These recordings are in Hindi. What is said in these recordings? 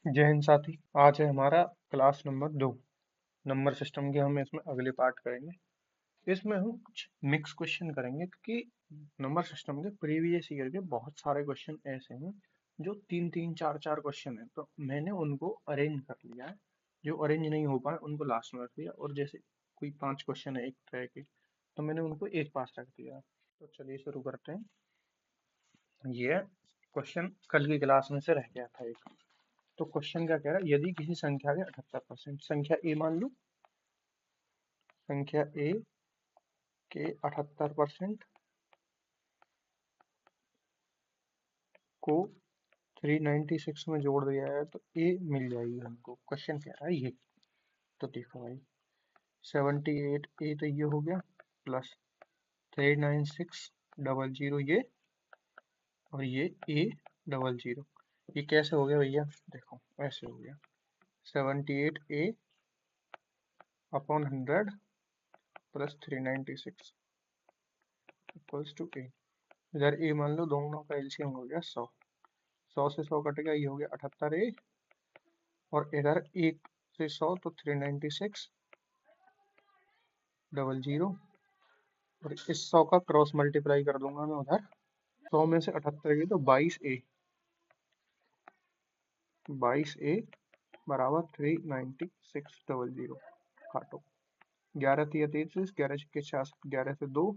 जय हिंद साथी। आज है हमारा क्लास नंबर 2। नंबर सिस्टम के हम इसमें अगले पार्ट करेंगे। इसमें हम कुछ मिक्स क्वेश्चन करेंगे क्योंकि नंबर सिस्टम के प्रीवियस ईयर के बहुत सारे क्वेश्चन ऐसे हैं जो तीन तीन चार चार क्वेश्चन है, तो मैंने उनको अरेंज कर लिया है। जो अरेंज नहीं हो पाए उनको लास्ट में रख दिया, और जैसे कोई 5 क्वेश्चन है एक तरह के, तो मैंने उनको एक पास रख दिया। तो चलिए शुरू करते हैं। ये क्वेश्चन कल की क्लास में से रह गया था एक। तो क्वेश्चन क्या कह रहा है, यदि किसी संख्या के 78%, संख्या ए मान लो, संख्या ए के 78% को 396 में जोड़ दिया है तो ए मिल जाएगी हमको। क्वेश्चन कह रहा है ये। तो देखो भाई, 78 ए तो ये हो गया, प्लस 39600 ये, और ये A00। ये कैसे हो गया भैया, देखो ऐसे हो गया, 78 ए अपॉन 100 प्लस 396 इक्वल्स टू ए। इधर ए मान लो, दोनों का एलसीएम हो गया 100। 100 से 100 कट गया, ये हो गया 78 ए, और इधर 1 से 100 तो 39600, और इस 100 का क्रॉस मल्टीप्लाई कर दूंगा मैं उधर। 100 में से 78 गई तो 22 ए बराबर 39600। काटो, 11 तिया 33, 11 छक्के 66, 11 से 2,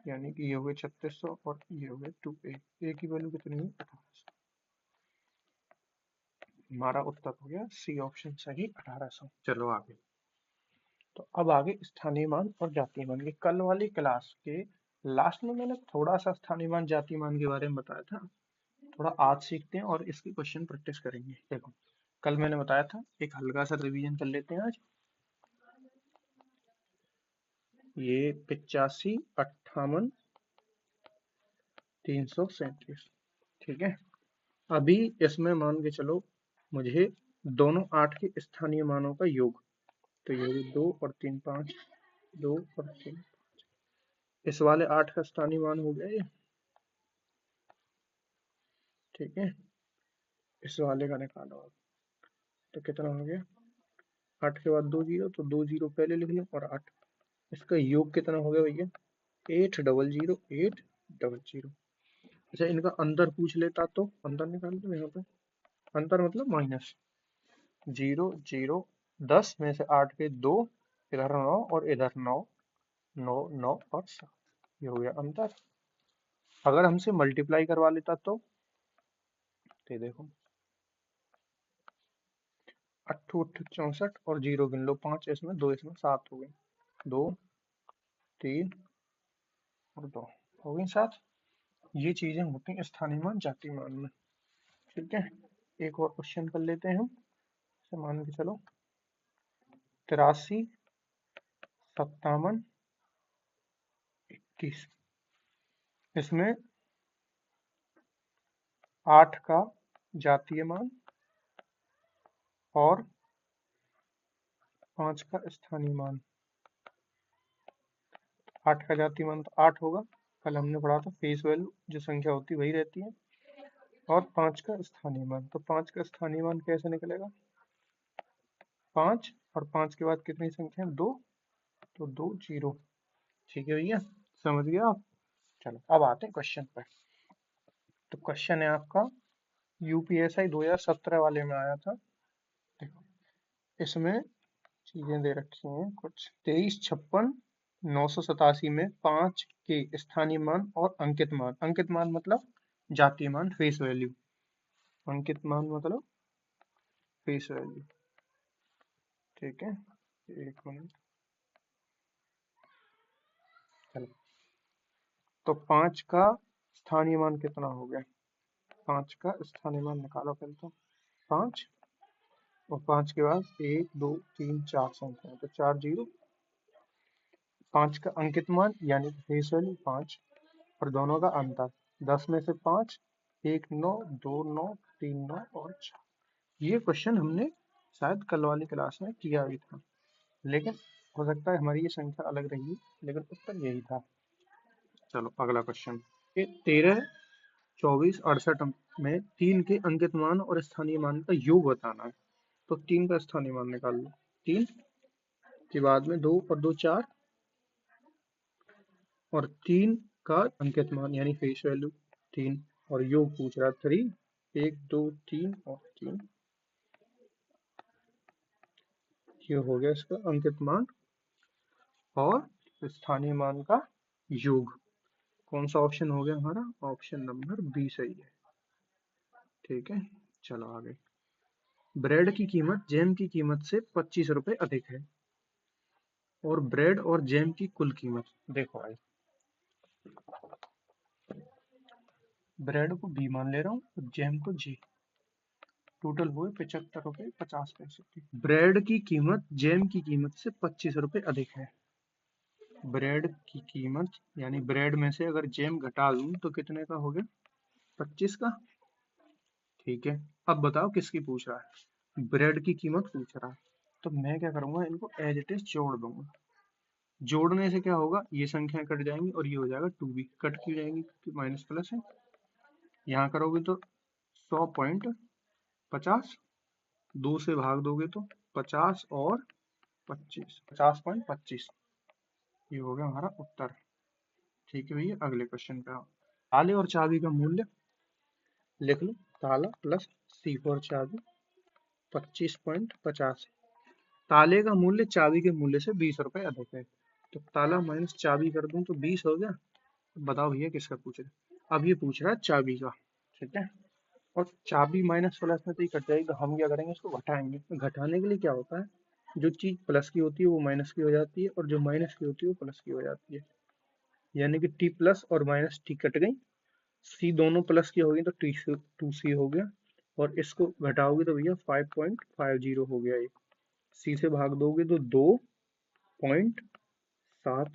यानी कि ये हो गए 3600, और ये हो गए 2a। ए की वैल्यू कितनी है, 1800। हमारा उत्तर हो गया सी ऑप्शन सही, 1800। चलो आगे। तो अब आगे स्थानीय मान और जातीय मान के, कल वाली क्लास के लास्ट में मैंने थोड़ा सा स्थानीय मान जातीय मान के बारे में बताया था। थोड़ा आज सीखते हैं और इसकी क्वेश्चन प्रैक्टिस करेंगे। देखो, कल मैंने बताया था, एक हल्का सा रिवीजन कर लेते हैं आज। ये 85, 58, 337, ठीक है। अभी इसमें मान के चलो, मुझे दोनों 8 के स्थानीय मानों का योग, तो ये भी 2 और 3 5, 2 और 3, इस वाले 8 का स्थानीय मान हो गया ये, ठीक है। इस वाले का निकालो आप, तो कितना हो गया, 8 के बाद 2 जीरो, तो 2 जीरो पहले लिख लो, और 8, इसका योग कितना हो गया भैया, 800, 800। अच्छा, इनका अंतर पूछ लेता तो अंतर निकाल दो यहाँ पे। अंतर मतलब माइनस, 0 0, 10 में से 8 के 2, इधर 9 और इधर 9, 9 9 और 7, ये हो गया अंतर। अगर हमसे मल्टीप्लाई करवा लेता तो देखो, 8 8 64, और 0 गिन लो, 5 इसमें 2 इसमें, 7 हो गए, 2 3 और 2 हो गई 7। ये चीजें होती हैं स्थानीय मान जातीय मान में, ठीक है। एक और क्वेश्चन कर लेते हैं हम। जैसे मान के चलो 83, 57, 21, इसमें 8 का जातीय मान और 5 का स्थानीय मान। 8 का जातीय मान तो 8 होगा, कल हमने पढ़ा था फेस वैल्यू जो संख्या होती है वही रहती है, और 5 का स्थानीय मान, तो 5 का स्थानीय मान कैसे निकलेगा, 5 और 5 के बाद कितनी संख्या है, 2, तो 2 0, ठीक है भैया, समझ गया आप। चलो अब आते हैं क्वेश्चन पर। तो क्वेश्चन है आपका यूपीएसआई 2017 वाले में आया था। देखो, इसमें चीजें दे रखी हैं कुछ, 23 56 987 में 5 के स्थानीय मान और अंकित मान। अंकित मान मतलब जातीय मान, फेस वैल्यू। अंकित मान मतलब फेस वैल्यू, ठीक है। एक मिनट, चलो। तो 5 का स्थानीय मान कितना हो गया, 5 का स्थानीय मान निकालो पहले तो। 5, और 5 के बाद 1 2 3 4 संख्या, तो 4 0। 5 का अंकित मान यानी कि फेस वैल्यू 5, और दोनों का अंतर 10 में से 5, 1 9, 2 9, 3 9 और 4। ये क्वेश्चन हमने शायद कल वाली क्लास में किया भी था, लेकिन हो सकता है हमारी ये संख्या अलग रही, लेकिन उत्तर यही था। चलो अगला क्वेश्चन, ये 13 24 68 में 3 के अंकित मान और स्थानीय मान का योग बताना है। तो 3 का स्थानीय मान निकाल लो। 3 के बाद में 2 और 2 4, और 3 का अंकित मान यानी फेस वैल्यू 3, और योग पूछ रहा 3, 1 2 3 और 3, ये हो गया इसका अंकित मान और स्थानीय मान का योग। कौन सा ऑप्शन हो गया हमारा? ऑप्शन नंबर बी सही है। ठीक है, चलो आगे। ब्रेड की कीमत जैम की कीमत से 25 रुपए अधिक है, और ब्रेड और जैम की कुल कीमत देखो भाई, ब्रेड को बी मान ले रहा हूँ और जैम को जी, टोटल हुए 75 रुपए 50 पैसे की। ब्रेड की कीमत जैम की कीमत से 25 रुपए अधिक है। ब्रेड की कीमत यानी ब्रेड में से अगर जैम घटा दूं तो कितने का हो गया? 25 का। ठीक है, अब बताओ किसकी पूछ रहा है? ब्रेड की कीमत पूछ रहा है, तो मैं क्या करूंगा, इनको एज इट इज जोड़ दूंगा। जोड़ने से क्या होगा, ये संख्या कट जाएंगी और ये हो जाएगा 2b, कट की जाएंगी क्योंकि माइनस प्लस है। यहाँ करोगे तो 100.50, 2 से भाग दोगे तो 50 और 25, 50.25, ये हो गया हमारा उत्तर। ठीक है भैया, अगले क्वेश्चन पे आओ। ताले और चाबी का मूल्य लिख लो। ताला प्लस सी फॉर चाबी 25.50। ताले का मूल्य चाबी के मूल्य से 20 रुपए अधिक है, तो ताला माइनस चाबी कर दूं तो 20 हो गया। बताओ भैया किसका पूछ रहे हैं? अब ये पूछ रहा है चाबी का। ठीक है, और चाबी माइनस प्लस में तो ही कट जाएगी, तो हम क्या करेंगे, इसको घटाएंगे। तो घटाने के लिए क्या होता है, जो चीज प्लस की होती है वो माइनस की हो जाती है, और जो माइनस की होती है वो प्लस की हो जाती है। यानी कि टी प्लस और माइनस टी कट गई, सी दोनों प्लस की होगी तो टी 2c हो गया, और इसको घटाओगे तो भैया 5.50 हो गया। ये सी से भाग दोगे तो 2.75।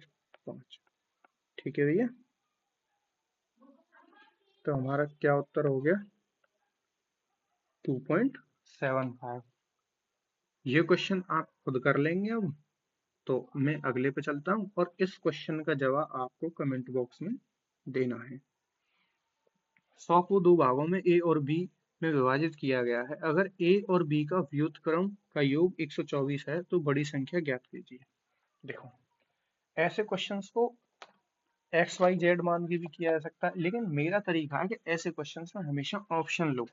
ठीक है भैया, तो हमारा क्या उत्तर हो गया? 2.75। ये क्वेश्चन आप खुद कर लेंगे अब। तो मैं अगले पे चलता हूँ, और इस क्वेश्चन का जवाब आपको कमेंट बॉक्स में देना है। 100 को दो भागों में ए और बी में विभाजित किया गया है। अगर ए और बी का व्युत्क्रम का योग 124 है तो बड़ी संख्या ज्ञात कीजिए। देखो, ऐसे क्वेश्चंस को एक्स वाई जेड मान के भी किया जा सकता है, लेकिन मेरा तरीका है कि ऐसे क्वेश्चंस में हमेशा ऑप्शन लो।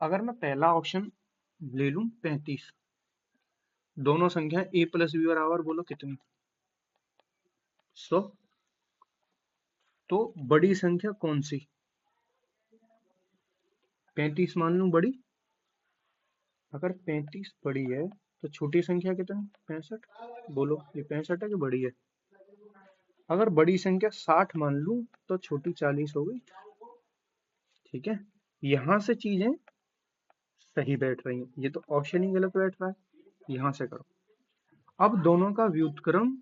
अगर मैं पहला ऑप्शन ले लूं 35, दोनों संख्या ए प्लस बी बराबर, बोलो कितनी? 100। तो बड़ी संख्या कौन सी? 35 मान लूं बड़ी। अगर 35 बड़ी है तो छोटी संख्या कितनी? 65। बोलो ये 65 है कि बड़ी है? अगर बड़ी संख्या 60 मान लूं तो छोटी 40 हो गई। ठीक है, यहां से चीजें सही बैठ रही हैं, ये तो ऑप्शन ही गलत बैठ रहा है। यहां से करो। अब दोनों का व्युत्क्रम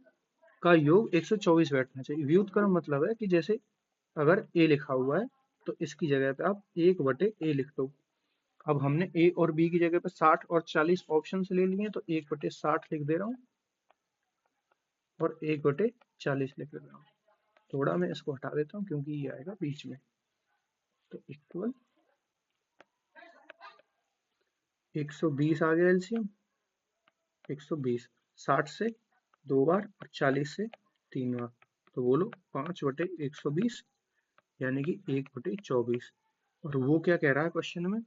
का योग 124 बैठना चाहिए। व्युत्क्रम मतलब है कि जैसे अगर ए लिखा हुआ है तो इसकी जगह पे आप 1/a लिख दो। अब हमने ए और बी की जगह पे 60 और 40 ऑप्शन से ले लिए, तो 1/60 लिख दे रहा हूँ और 1/40 लिख दे रहा हूँ। थोड़ा मैं इसको हटा देता हूँ क्योंकि ये आएगा बीच में। तो इक्वल 120 आ गया एलसीएम। 120, 60 से 2 बार और 40 से 3 बार, तो बोलो 5/120 यानी कि 1/24। और वो क्या कह रहा है क्वेश्चन में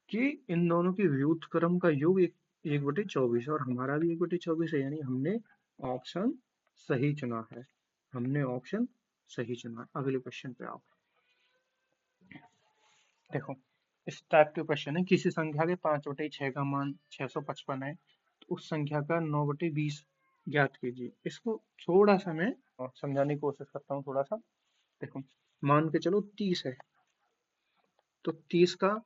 कि इन दोनों की व्युत्क्रम का योग 1/24, और हमारा भी 1/24 है, यानी हमने ऑप्शन सही चुना है। हमने ऑप्शन सही चुना। अगले क्वेश्चन पे आओ। देखो, इस टाइप के क्वेश्चन है, किसी संख्या के 5/6 का मान 655 है, तो उस संख्या का 9/20 ज्ञात कीजिए। इसको थोड़ा सा मैं समझाने की कोशिश करता हूँ थोड़ा सा। देखो, मान के चलो 30 है, तो 30 का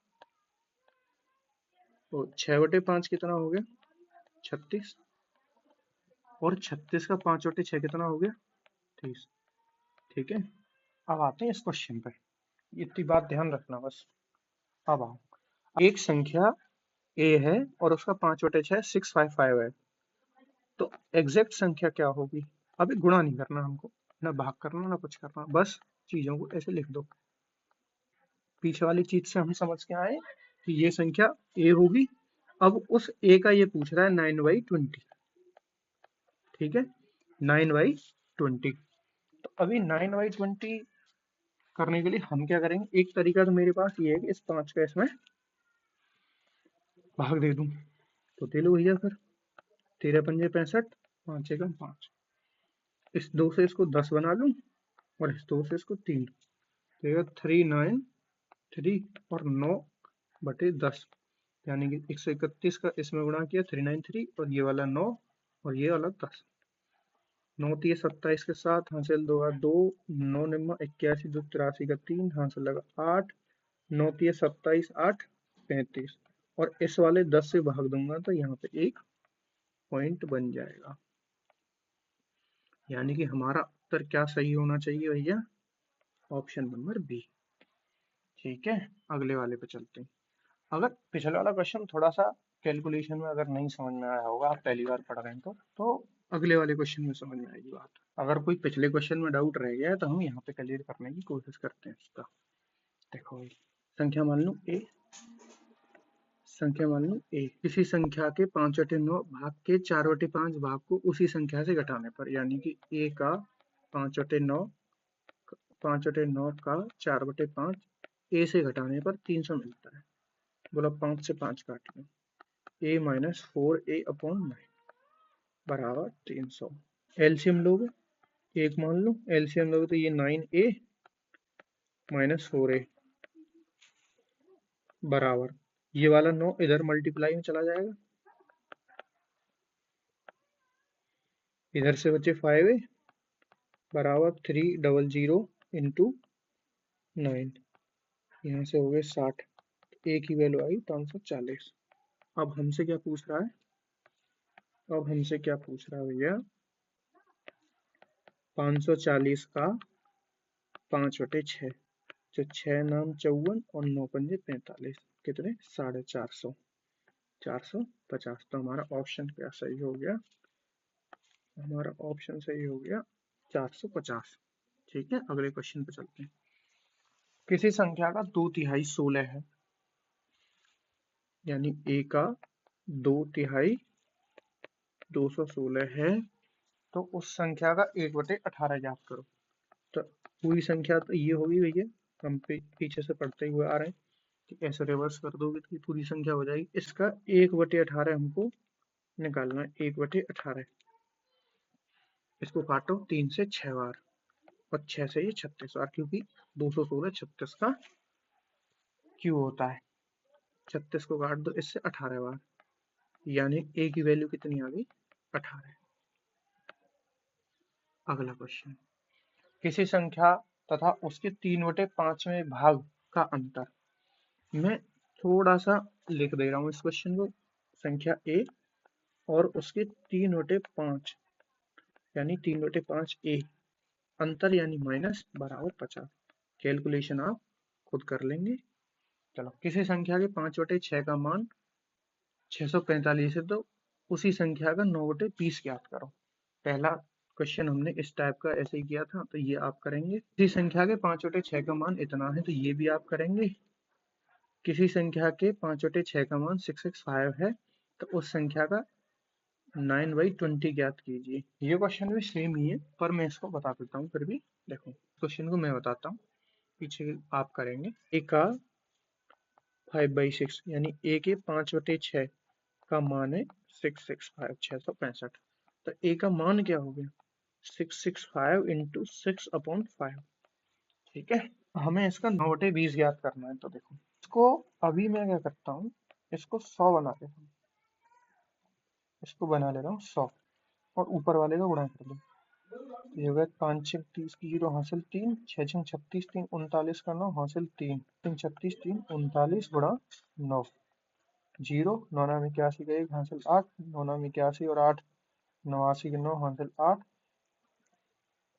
6/5 कितना हो गया? 36। और 36 का 5/6 कितना हो गया? 30। ठीक है, अब आते हैं इस क्वेश्चन पे। इतनी बात ध्यान रखना बस। अब आओ, एक संख्या ए है और उसका 5/6 655 है, तो एग्जैक्ट संख्या क्या होगी? अभी गुणा नहीं करना हमको, ना भाग करना ना कुछ करना, बस चीजों को ऐसे लिख दो। पीछे वाली चीज से हम समझ के आए कि ये संख्या ए होगी। अब उस ए का ये पूछ रहा है 9/20, ठीक है, 9/20। तो अभी 9/20 करने के लिए हम क्या करेंगे, एक तरीका तो मेरे पास ये है कि इस 5 का इसमें भाग दे दूं, तो दे लो भैया फिर। 13×5 = 65, 5 × 5। इस 2 से इसको 10 बना लूं और इस 2 से इसको 3, तो 393 और 9/10, यानी कि 131 का इसमें गुणा किया 393 और ये वाला 9 और ये वाला 10। 9 3 27 के साथ हासिल 2 2, 9 निम्मा 81 2 83 का 3 हासिल लगा 8, 9 3 27 8 35 और इस वाले 10 से भाग दूंगा तो यहाँ पे एक पॉइंट बन जाएगा। यानी कि हमारा उत्तर क्या सही होना चाहिए भैया, ऑप्शन नंबर बी। ठीक है, अगले वाले पे चलते हैं। अगर पिछले वाला क्वेश्चन थोड़ा सा कैलकुलेशन में अगर नहीं समझ में आया होगा, आप पहली बार पढ़ रहे हैं तो अगले वाले क्वेश्चन में समझ में आएगी बात। अगर कोई पिछले क्वेश्चन में डाउट रह गया है तो हम यहाँ पे क्लियर करने की कोशिश करते हैं इसका। देखो भाई, संख्या मान लो ए, किसी संख्या के 5/9 भाग के 4/5 भाग को उसी संख्या से घटाने पर, यानी कि ए का 5/9 का 4/5 ए से घटाने पर 300 मिलता है। बोला 5 से 5 काट लो, a - 4a/9 बराबर 300। एलसीएम लोगे, एक मान लो एलसीएम लोगे तो ये 9a - 4a बराबर, ये वाला 9 इधर मल्टीप्लाई में चला जाएगा, इधर से बचे 5a बराबर 300 इंटू 9, यहाँ से हो गए 60, a की वैल्यू आई 540। अब हमसे क्या पूछ रहा है, भैया 540 का 5/6, तो 6 नाम 54 और 9 पंजे 45, कितने 450, 450। तो हमारा ऑप्शन क्या सही हो गया, 450। ठीक है, अगले क्वेश्चन पे चलते हैं। किसी संख्या का 2/3 16 है, यानी a का 2/3 216 है, तो उस संख्या का 1/18 ज्ञात करो। तो पूरी संख्या तो ये होगी भैया, हम पीछे से पढ़ते हुए आ रहे हैं कि ऐसे रिवर्स कर दोगे तो पूरी संख्या हो जाएगी। इसका 1/18 हमको निकालना है, 1/18। इसको काटो 3 से 6 बार और 6 से ये 36 बार, क्योंकि 216 36 का क्यू होता है। 36 को काट दो इससे 18 बार, यानी a की वैल्यू कितनी आ गई 18। अगला क्वेश्चन, किसी संख्या तथा उसके 3/5वें भाग का अंतर। मैं थोड़ा सा लिख दे रहा हूँ इस क्वेश्चन को, संख्या a और उसके 3/5 यानी 3/5 a, अंतर यानी माइनस बराबर 50। कैलकुलेशन आप खुद कर लेंगे। चलो, किसी संख्या के 5/6 का मान 645 है, तो उसी संख्या का 9/20 ज्ञात करो। पहला क्वेश्चन हमने इस टाइप का ऐसे ही किया था, तो ये आप करेंगे। किसी संख्या के 5/6 का मान इतना है, तो ये भी आप करेंगे। किसी संख्या के 5/6 का मान 665 है, तो उस संख्या का 9/20 ज्ञात कीजिए। ये क्वेश्चन भी सेम ही है, पर मैं इसको बता देता हूँ फिर भी। देखो, क्वेश्चन को मैं बताता हूँ, पीछे आप करेंगे। ए का 5/6 यानी ए के 5/6 का मान है 665 665। तो ए का मान क्या हो गया 665 इंटू 6/5। ठीक है, हमें इसका 9/20 ज्ञात करना है। तो देखो, इसको अभी मैं क्या करता हूँ, इसको 100 बना लेता हूँ, 100 और ऊपर वाले का गुणा कर दो। ये हो गया 5 6 30 की 0 हासिल 3, 6 6 36 3 39 का 9 हासिल 3, 3 36 3 39 गुणा 9, 0 9 9 81 का 1 हासिल 8, 9 9 81 और 8 89 के 9 हासिल 8,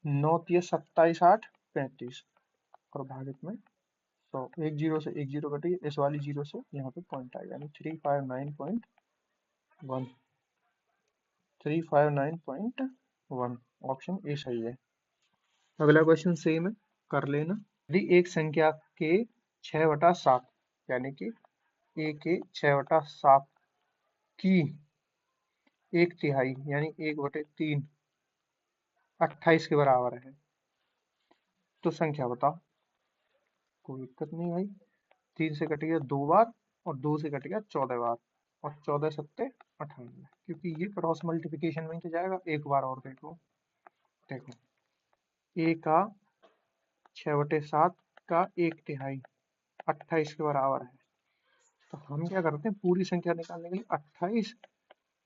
9 3 27 8 35 और भागित में 100। एक जीरो से एक जीरो कटी, इस वाली जीरो से यहाँ पे पॉइंट आएगा, यानी 359.1, 359.1। ऑप्शन ए सही है। अगला क्वेश्चन सेम है, कर लेना। यदि एक संख्या के 6/7 यानी कि ए के 6/7 की 1/3 यानी 1/3 28 के बराबर है। तो संख्या बताओ। कोई दिक्कत नहीं भाई, 3 से कट गया 2 बार और 2 से कट गया 14 बार और 14 सत्ते 98, क्योंकि ये क्रॉस मल्टीप्लिकेशन में ही तो जाएगा। एक बार और देखो, देखो ए का 6/7 का 1/3 28 के बराबर है। तो हम क्या करते हैं, पूरी संख्या निकालने के लिए 28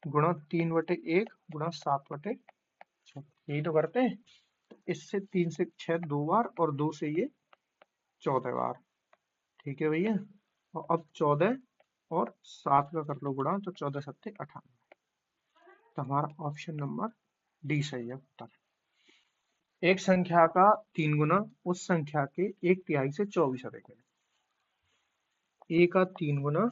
गुणा 3/1 गुणा 7/6 यही तो करते हैं। इससे 3 से 6 2 बार और 2 से ये 14 बार। ठीक है भैया। और अब 14 और 7 का कर लो गुणा, तो 14 सत्ते 98। तो हमारा ऑप्शन नंबर डी सही है उत्तर। एक संख्या का 3 गुना उस संख्या के 1/3 से 24 अधिक है। ए का 3 गुना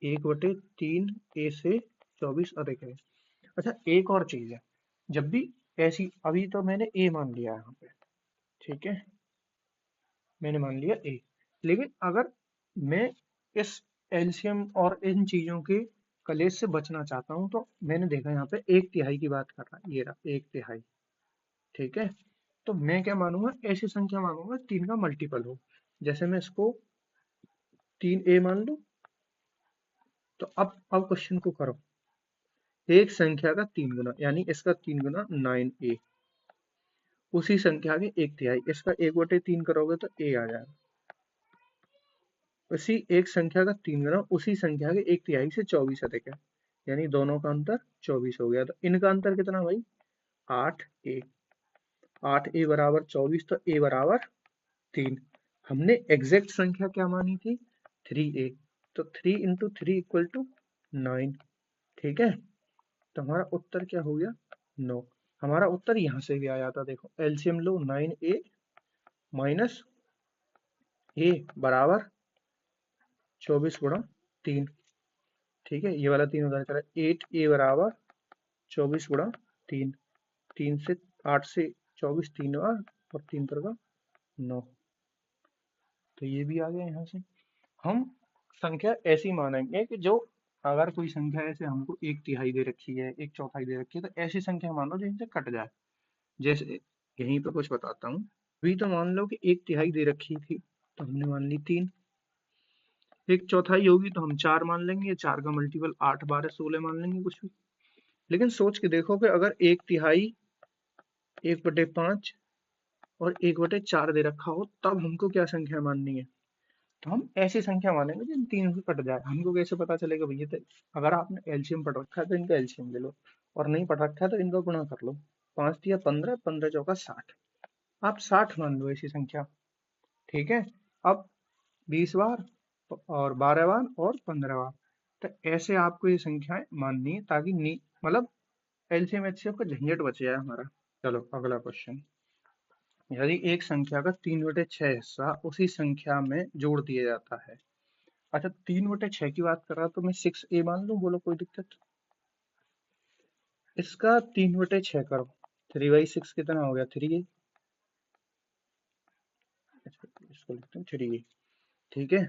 1/3 ए से 24 अधिक है। अच्छा, एक और चीज है, जब भी ऐसी, अभी तो मैंने ए मान लिया यहाँ पे, ठीक है, मैंने मान लिया ए, लेकिन अगर मैं इस एलसीएम और इन चीजों के कलेश से बचना चाहता हूँ, तो मैंने देखा यहाँ पे 1/3 की बात कर रहा है, ये रहा 1/3, ठीक है। तो मैं क्या मानूंगा, ऐसी संख्या मानूंगा 3 का मल्टीपल हो। जैसे मैं इसको 3a मान लूं, तो अब क्वेश्चन को करो। एक संख्या का 3 गुना यानी इसका 3 गुना 9a, उसी संख्या के 1/3, इसका 1/3 करोगे तो a आ जाएगा। उसी एक संख्या का 3 गुना उसी संख्या के 1/3 से 24 अधिक है, यानी दोनों का अंतर 24 हो गया। तो इनका अंतर कितना भाई, 8a। 8a बराबर 24, तो a बराबर 3। हमने एग्जैक्ट संख्या क्या मानी थी, 3a, तो 3 इंटू 3 इक्वल टू 9। ठीक है, तो हमारा उत्तर क्या हो गया, 9। हमारा उत्तर यहां से भी आ जाता, देखो LCM low, 9a minus a बराबर 24 गुणा 3। ठीक है, ये वाला 3 उधर चला, 8a बराबर 24 गुणा 3। 3 से 8 से 24 3 बार और 3 पर का 9। तो ये भी आ गया यहाँ से। हम संख्या ऐसी मानेंगे कि जो, अगर कोई संख्या ऐसे हमको 1/3 दे रखी है, 1/4 दे रखी है, तो ऐसी संख्या मानो जिनसे कट जाए। जैसे यहीं पे कुछ बताता हूँ, अभी तो मान लो कि 1/3 दे रखी थी, तो हमने मान ली 3। 1/4 होगी तो हम 4 मान लेंगे, 4 का मल्टीपल 8 12 16 मान लेंगे, कुछ भी। लेकिन सोच के देखो कि अगर 1/3 1/5 और 1/4 दे रखा हो, तब हमको क्या संख्या माननी है। तो हम ऐसी संख्या मानेंगे जिन तीन से कट जाए। हमको कैसे पता चलेगा भैया, तो अगर आपने एलसीएम पढ़ रखा है तो इनका एलसीएम ले लो, और नहीं पढ़ रखा है तो इनका गुणा कर लो। 5 या 15, 15 चौका 60, आप 60 मान लो ऐसी संख्या। ठीक है, अब 20 बार और 12 बार और 15 बार, तो ऐसे आपको ये संख्याएं माननी है, ताकि मतलब एलसीएम एचसीएफ का झंझट बच जाए हमारा। चलो अगला क्वेश्चन। यदि एक संख्या का 3/6 हिस्सा उसी संख्या में जोड़ दिया जाता है। अच्छा, 3/6 की बात कर रहा तो मैं 6a मान लूं, बोलो कोई दिक्कत। इसका 3/6 करो, 3/6 कितना हो गया, 3a। इसको लिखते हैं 3a। ठीक है,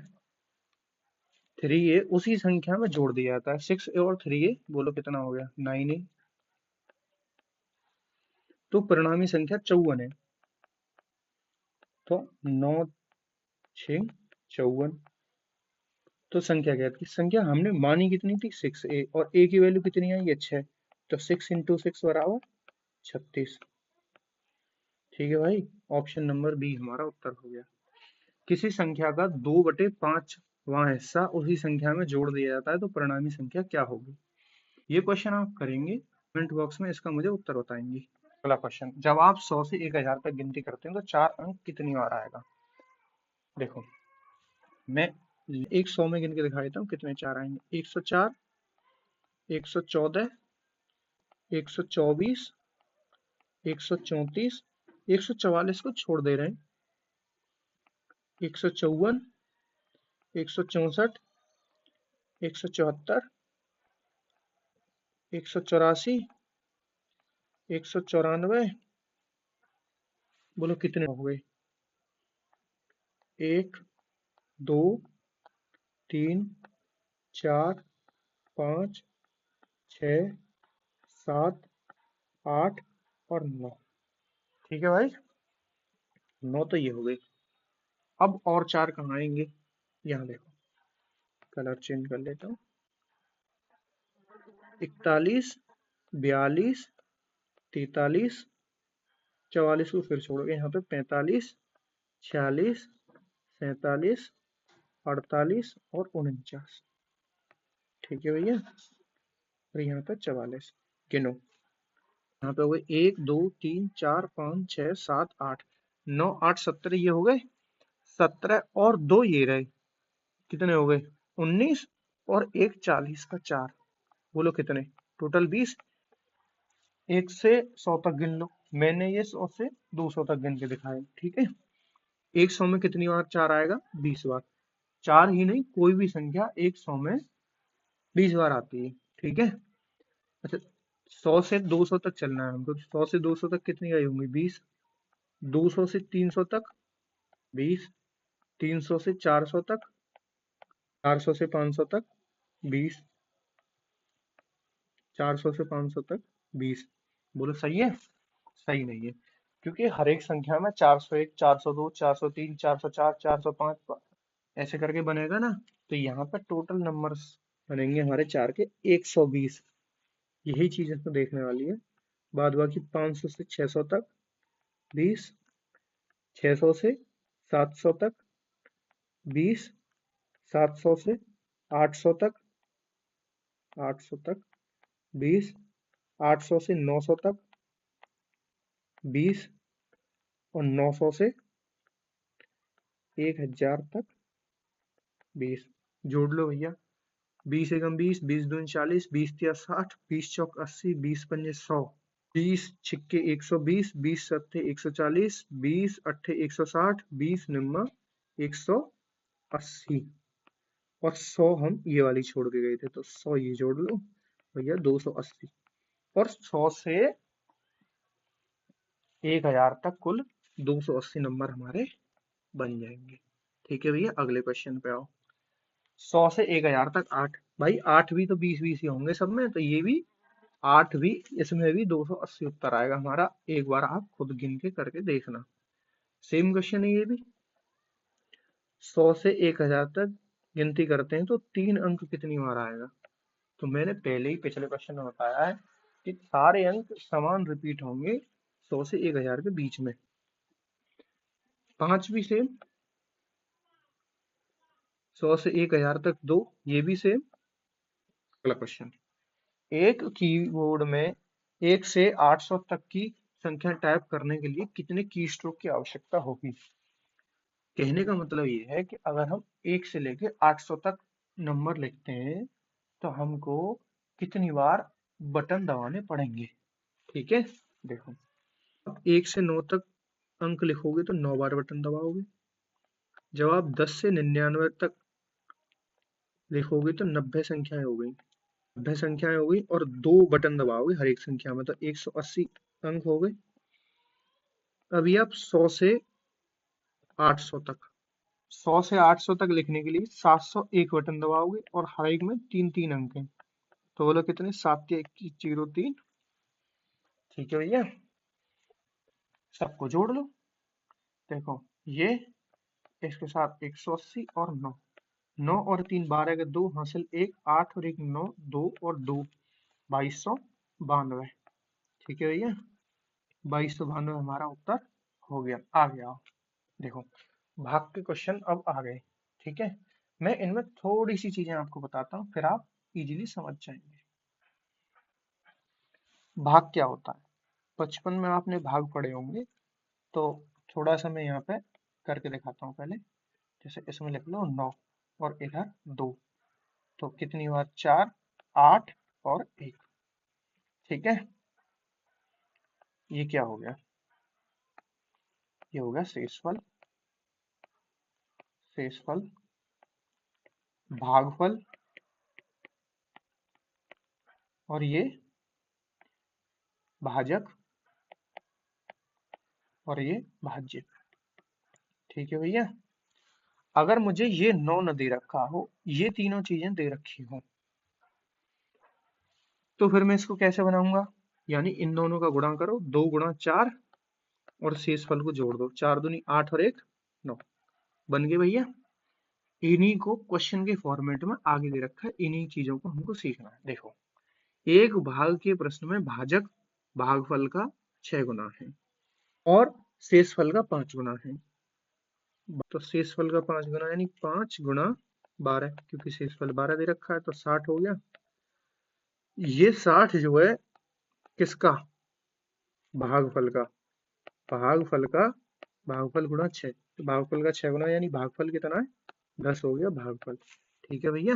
3a उसी संख्या में जोड़ दिया जाता है। 6a और 3a बोलो कितना हो गया, 9a। तो परिणामी संख्या 54 है। तो 9 6 54। तो संख्या क्या थी, संख्या हमने मानी कितनी थी, 6a, और a की वैल्यू कितनी आई है, 6। तो 6 इंटू 6 बराबर 36। ठीक है भाई, ऑप्शन नंबर बी हमारा उत्तर हो गया। किसी संख्या का 2/5वां हिस्सा उसी संख्या में जोड़ दिया जाता है तो परिणामी संख्या क्या होगी। ये क्वेश्चन आप करेंगे, कमेंट बॉक्स में इसका मुझे उत्तर बताएंगे। अगला क्वेश्चन, जब आप 100 से 1000 तक गिनती करते हैं तो 4 अंक कितनी बार आएगा। देखो मैं एक 100 में गिन के दिखा देता हूँ कितने 4 आएंगे। 104, 114, 124, 134, 144 को छोड़ दे रहे हैं, 154, 164, 174, 184, 194, बोलो कितने हो गए, 1 2 3 4 5 6 7 8 और 9। ठीक है भाई, 9 तो ये हो गई। अब और 4 कहाँ आएंगे, यहाँ देखो, कलर चेंज कर लेता हूँ। 41 42 43 44 को फिर छोड़ के यहाँ पे 45 46 47 48 और 49। ठीक है भैया, और यहाँ पे 44। गिनो, यहाँ पे हो गए 1 2 3 4 5 6 7 8 9 8 17, ये हो गए 17 और 2 ये रहे, कितने हो गए 19 और एक 40 का 4, बोलो कितने, टोटल 20। 1 से 100 तक गिन लो, मैंने ये 100 से 200 तक गिन के दिखाया। ठीक है, 100 में कितनी बार 4 आएगा, 20 बार। 4 ही नहीं, कोई भी संख्या 100 में 20 बार आती है। ठीक है, अच्छा 100 से 200 तक चलना है हमको, 100 से 200 तक कितनी आई होंगी, 20। 200 से 300 तक 20, 300 से 400 तक, 400 से 500 तक 20, 400 से 500 तक 20। बोलो सही है, सही नहीं है, क्योंकि हर एक संख्या में 401 402 403 404 405 ऐसे करके बनेगा ना, तो यहाँ पर टोटल नंबर्स बनेंगे हमारे 4 के 120। यही चीज इसमें देखने वाली है। बाद बाकी 500 से 600 तक 20, 600 से 700 तक 20, 700 से 800 तक 20, 800 से 900 तक 20 और 900 से 1000 तक 20। जोड़ लो भैया, 20 एकम 20, 20 दूनी 40, 20 तिया 60, 20 चौक 80, 20 पंजे 100, 20 छिक्के 120, 20 सत्ते 140, 20 अट्ठे 160, 20 निम्मा 180 और 100 हम ये वाली छोड़ के गए थे, तो 100 ये जोड़ लो भैया 280। और 100 से 1000 तक कुल 280 नंबर हमारे बन जाएंगे। ठीक है भैया, अगले क्वेश्चन पे आओ। 100 से 1000 तक 8, भाई 8 भी तो 20 20 ही होंगे सब में, तो ये भी 8 भी, इसमें भी 280 उत्तर आएगा हमारा। एक बार आप खुद गिन के करके देखना। सेम क्वेश्चन है ये भी। 100 से 1000 तक गिनती करते हैं तो 3 अंक कितनी बार आएगा, तो मैंने पहले ही पिछले क्वेश्चन में बताया है कि सारे अंक समान रिपीट होंगे 100 से 1000 के बीच में। 5 भी सेम, 100 से 1000 तक 2, ये भी सेम। अगला क्वेश्चन, एक कीबोर्ड में 1 से 800 तक की संख्या टाइप करने के लिए कितने की स्ट्रोक की आवश्यकता होगी। कहने का मतलब ये है कि अगर हम 1 से लेके 800 तक नंबर लिखते हैं तो हमको कितनी बार बटन दबाने पड़ेंगे। ठीक है, देखो, आप 1 से 9 तक अंक लिखोगे तो 9 बार बटन दबाओगे। जब आप 10 से 99 तक लिखोगे तो 90 संख्याएं हो गई, 90 संख्याएं हो गई और 2 बटन दबाओगे हर एक संख्या में, तो 180 अंक हो गए। अभी आप 100 से 800 तक, 100 से 800 तक लिखने के लिए 701 बटन दबाओगे और हर एक में 3 3 अंक हैं, तो बोलो कितने, 7 या 21 0 3। ठीक है भैया, सबको जोड़ लो। देखो ये इसके साथ 180 और 9, 9 और 3 12 के 2 हासिल 1, 8 और 1 9, 2 और 2 2292। ठीक है भैया, 2292 हमारा उत्तर हो गया। आ गया, देखो भाग के क्वेश्चन अब आ गए। ठीक है, मैं इनमें थोड़ी सी चीजें आपको बताता हूँ, फिर आप इजीली समझ जाएंगे। भाग क्या होता है, बचपन में आपने भाग पढ़े होंगे, तो थोड़ा सा मैं यहाँ पे करके दिखाता हूँ पहले। जैसे इसमें लिख लो 9 और इधर 2, तो कितनी बार, 4 8 और 1। ठीक है, ये क्या हो गया, ये हो गया शेषफल, शेषफल, भागफल और ये भाजक और ये भाज्य। ठीक है भैया, अगर मुझे ये 9 न दे रखा हो, ये तीनों चीजें दे रखी हो, तो फिर मैं इसको कैसे बनाऊंगा? यानी इन दोनों का गुणा करो, 2 गुणा 4 और शेषफल को जोड़ दो, 4 दूनी 8 और 1 9, बन गए भैया। इन्हीं को क्वेश्चन के फॉर्मेट में आगे दे रखा है, इन्हीं चीजों को हमको सीखना है। देखो, एक भाग के प्रश्न में भाजक भागफल का 6 गुना है और शेषफल का 5 गुना है। तो शेषफल का 5 गुना यानी 5 गुणा 12, क्योंकि शेषफल 12 दे रखा है, तो 60 हो गया। ये 60 जो है किसका? भागफल का। भागफल का भागफल गुणा 6, तो भागफल का 6 गुना यानी भागफल कितना है? 10 हो गया भागफल। ठीक है भैया,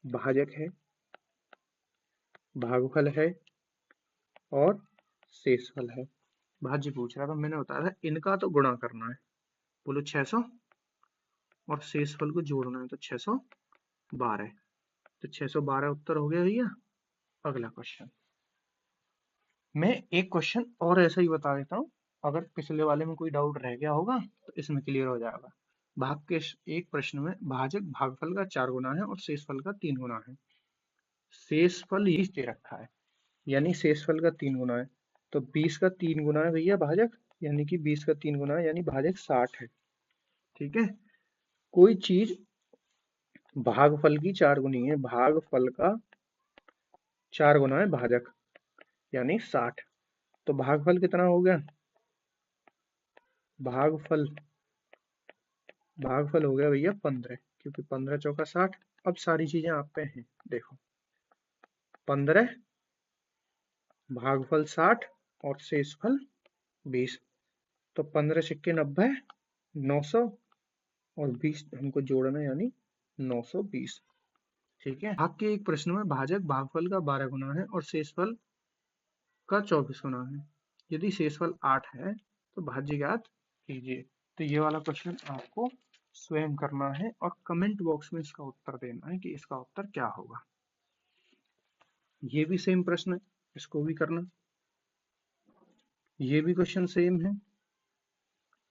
भाजक है, भागफल है और शेषफल है। भाज्य पूछ रहा था, मैंने बताया था इनका तो गुणा करना है। बोलो 600 और शेषफल को जोड़ना है, तो 612। तो 612 उत्तर हो गया भैया। अगला क्वेश्चन, मैं एक क्वेश्चन और ऐसा ही बता देता हूँ, अगर पिछले वाले में कोई डाउट रह गया होगा तो इसमें क्लियर हो जाएगा। भाग के एक प्रश्न में भाजक भागफल का 4 गुना है और शेषफल का 3 गुना है। शेषफल 20 दे रखा है, यानी शेषफल का 3 गुना है, तो 20 का 3 गुना है भैया भाजक, यानी कि 20 का 3 गुना है, यानी भाजक 60 है। ठीक है, कोई चीज भागफल की 4 गुनी है, भागफल का 4 गुना है भाजक, यानी 60। तो भागफल कितना हो गया? भागफल भागफल हो गया भैया 15, क्योंकि 15 चौका 60। अब सारी चीजें आप पे हैं, देखो 15 भागफल 60 और शेषफल 20, तो 15 सिक्के 90, 900 और 20 हमको जोड़ना है, यानी 920। ठीक है, भाग के एक प्रश्न में भाजक भागफल का 12 गुना है और शेषफल का 24 गुना है। यदि शेषफल 8 है तो भाज्य ज्ञात कीजिए। तो ये वाला क्वेश्चन आपको स्वयं करना है और कमेंट बॉक्स में इसका उत्तर देना है कि इसका उत्तर क्या होगा। ये भी सेम प्रश्न है, इसको भी करना। ये भी क्वेश्चन सेम है,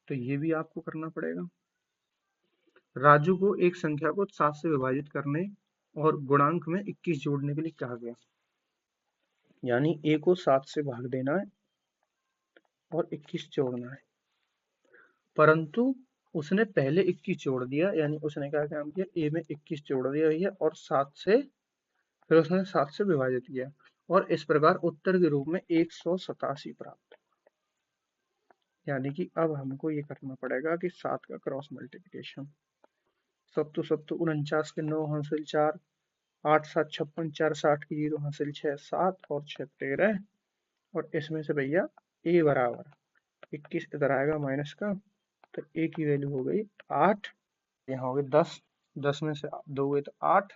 तो ये भी आपको करना पड़ेगा। राजू को एक संख्या को 7 से विभाजित करने और गुणांक में 21 जोड़ने के लिए कहा गया। यानी a को 7 से भाग देना है और 21 जोड़ना है, परंतु उसने पहले 21 जोड़ दिया, यानी उसने क्या काम किया, a में 21 जोड़ दिया भैया और 7 से फिर उसने 7 से विभाजित किया, और इस प्रकार उत्तर के रूप में 187 प्राप्त। यानी कि अब हमको ये करना पड़ेगा कि 7 का क्रॉस मल्टीप्लिकेशन। सत्तू सत्तू 49 के 9 हासिल 4, 8 7 56, 4 60 की 0 हासिल 6 7 और 6 13, और इसमें से भैया a बराबर 21 इधर आएगा माइनस का, तो a की वैल्यू हो गई 8, यहाँ हो गई 10, 10 में से 2 गए तो 8,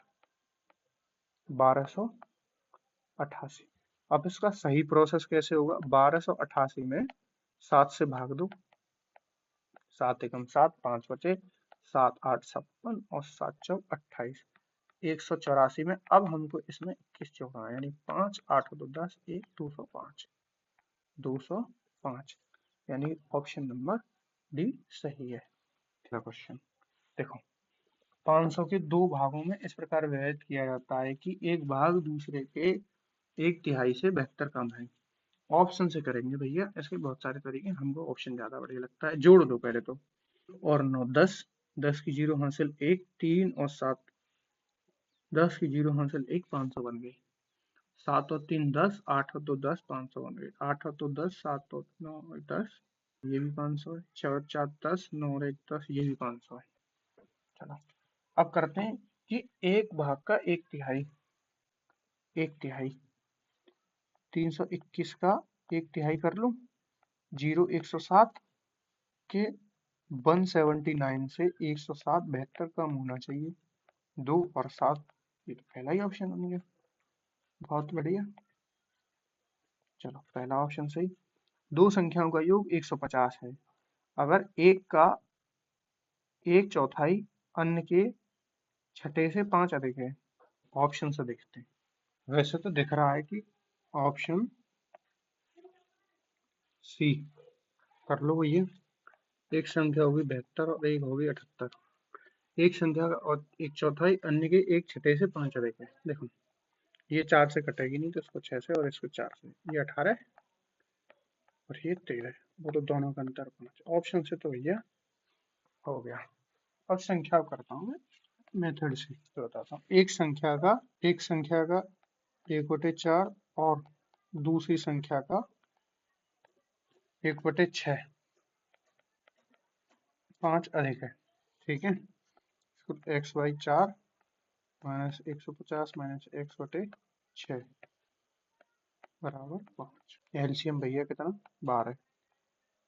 1288। अब इसका सही प्रोसेस कैसे होगा? 1288 में 7 से भाग दो, 7 एकम 7, 5 बचे, 7 8 56 और 7 चौक 28, 184 में अब हमको इसमें 21 जोड़ना है, यानी 5 8 2 10 1 205, 205, यानी ऑप्शन नंबर डी सही है। अगला क्वेश्चन देखो, 500 के दो भागों में इस प्रकार विभाजित किया जाता है कि एक भाग दूसरे के 1/3 से बेहतर कम है। ऑप्शन से करेंगे भैया, इसके बहुत सारे तरीके, हमको ऑप्शन ज्यादा बढ़िया लगता है। जोड़ दो पहले तो, और 9 10, 10 की 0 हासिल 1 3 और 7, 10 की 0 हासिल 1 500 बन गई। 7 और 3 10, 8 और 2 10, 500 बन गई। 8 और 2 10, 7 और 9 10, ये भी 500 है। 6 और 4 10, 9 और 1 10, ये भी 500 है। चलो अब करते हैं कि एक भाग का 1/3, 1/3 321 का 1/3 कर लूं, 0 107 के 179 से 107 बेहतर कम होना चाहिए, 2 और 7, ये तो पहला ही ऑप्शन बन गया। बहुत बढ़िया, चलो पहला ऑप्शन सही। दो संख्याओं का योग 150 है, अगर एक का 1/4 अन्य के छठे से 5 अधिक है। ऑप्शन से देखते हैं, वैसे तो दिख रहा है कि ऑप्शन सी कर लो भैया। एक संख्या होगी 72 और एक होगी 78, एक संख्या का और एक चौथाई अन्य के एक छठे से 5 अधिक है। देखो ये 4 से कटेगी नहीं तो इसको 6 से और इसको 4 से, ये 18 और ये 13। बोलो दोनों का अंतर 5। ऑप्शन से तो भैया हो गया। अब संख्या करता हूँ मैं मेथड से, तो बताता हूँ। एक संख्या का 1/4 और दूसरी संख्या का 1/6 5 अधिक है। ठीक है, इसको x/4 माइनस 150 माइनस x/6 बराबर 5। एलसीएम भैया कितना 12।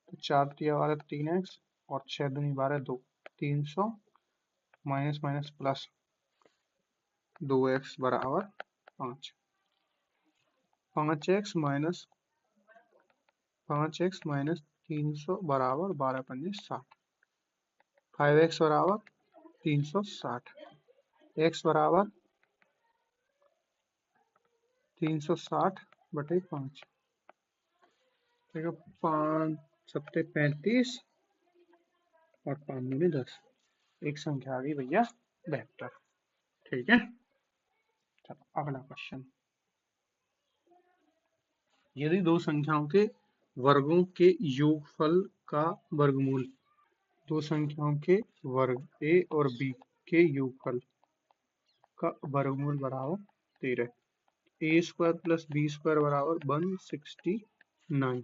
तो 4 तिया 12 3x और 6 दूनी 12 2, 300 माइनस माइनस प्लस 2x बराबर 5। 5x माइनस 300 बराबर 12 पंजे 60। 5x बराबर 360, x बराबर 360/5। देखो 5 सत्ते 35 और 5 दूनी 10। एक संख्या आ गई भैया 72। ठीक है, चलो अगला क्वेश्चन। यदि दो संख्याओं के वर्गों के योगफल का वर्गमूल, दो संख्याओं के वर्ग a और b के योगफल का वर्गमूल बराबर 13, a² प्लस b² बराबर 169।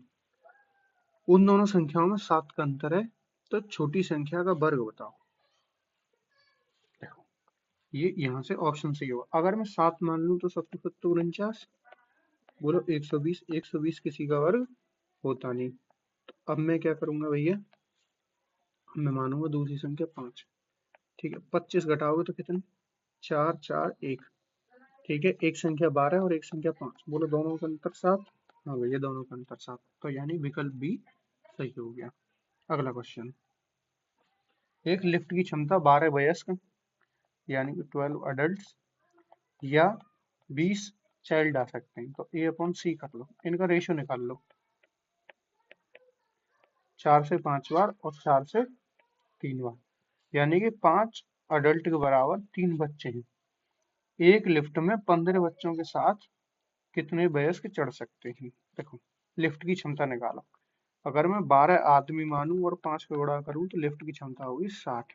उन दोनों संख्याओं में 7 का अंतर है, तो छोटी संख्या का वर्ग बताओ। देखो ये यहाँ से ऑप्शन से ही होगा। अगर मैं 7 मान लूँ तो 7 7 49। बोलो 120। 120 किसी का वर्ग होता नहीं। तो अब मैं क्या करूंगा भैया, मैं मानूंगा दूसरी संख्या 5। ठीक है, 25 घटाओगे तो कितने, 4 4 1। ठीक है, एक संख्या 12 और एक संख्या 5। बोलो दोनों का अंतर 7। हाँ भैया दोनों का अंतर 7, तो यानी विकल्प बी सही हो गया। अगला क्वेश्चन। एक लिफ्ट की क्षमता 12 वयस्क यानी कि 12 अडल्ट या 20 चाइल्ड आ सकते हैं, तो ए अपॉन सी कर लो, इनका रेशियो निकाल लो। 4 से 5 बार और 4 से 3 बार, यानी कि 5 अडल्ट के बराबर 3 बच्चे हैं। एक लिफ्ट में 15 बच्चों के साथ कितने वयस्क चढ़ सकते हैं। देखो लिफ्ट की क्षमता निकालो। अगर मैं 12 आदमी मानूं और 5 को गुणा करूं तो लिफ्ट की क्षमता होगी 60।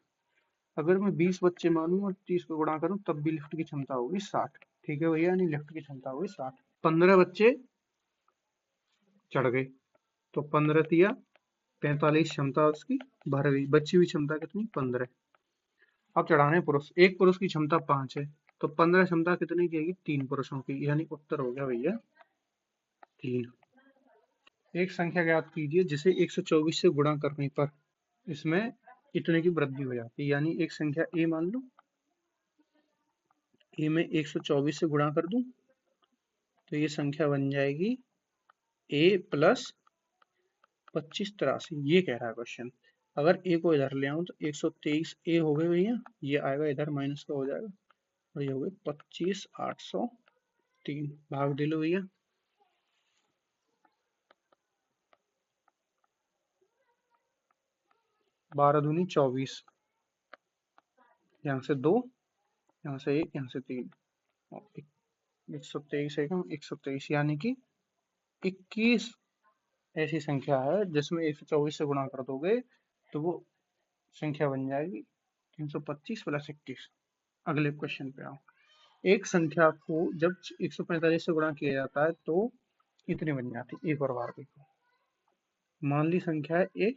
अगर मैं 20 बच्चे मानूं और 30 को गुणा करूं तब भी लिफ्ट की क्षमता होगी 60। ठीक है भैया, यानी लिफ्ट की क्षमता होगी 60। 15 बच्चे चढ़ गए तो 15 तिया 45 क्षमता उसकी भर गई, बची हुई क्षमता कितनी 15। अब चढ़ाने पुरुष, एक पुरुष की क्षमता 5 है तो 15 क्षमता कितनी की, 3 पुरुषों की, यानी उत्तर हो गया भैया 3। एक संख्या ज्ञात कीजिए जिसे 124 से गुणा करने पर इसमें इतने की वृद्धि हो जाती है। यानी एक संख्या ए मान लो, ए में 124 से गुणा कर दूं तो ये संख्या बन जाएगी ए प्लस 2583। ये कह रहा है क्वेश्चन। अगर ए को इधर ले आऊं तो 123 ए हो गए भैया, ये आएगा इधर माइनस का हो जाएगा और ये हो गए 25,803। भाग दे लो भैया, 12 दूनी 24, यहाँ से 2, यहाँ से 1, यहाँ से 3 और 123 एकम 123, यानी कि 21 ऐसी संख्या है जिसमें 124 से गुणा कर दोगे तो वो संख्या बन जाएगी 325 प्लस 21। अगले क्वेश्चन पे आओ। एक संख्या को जब 145 से गुणा किया जाता है तो इतनी बन जाती है। एक और बार देखो, मान ली संख्या है ए,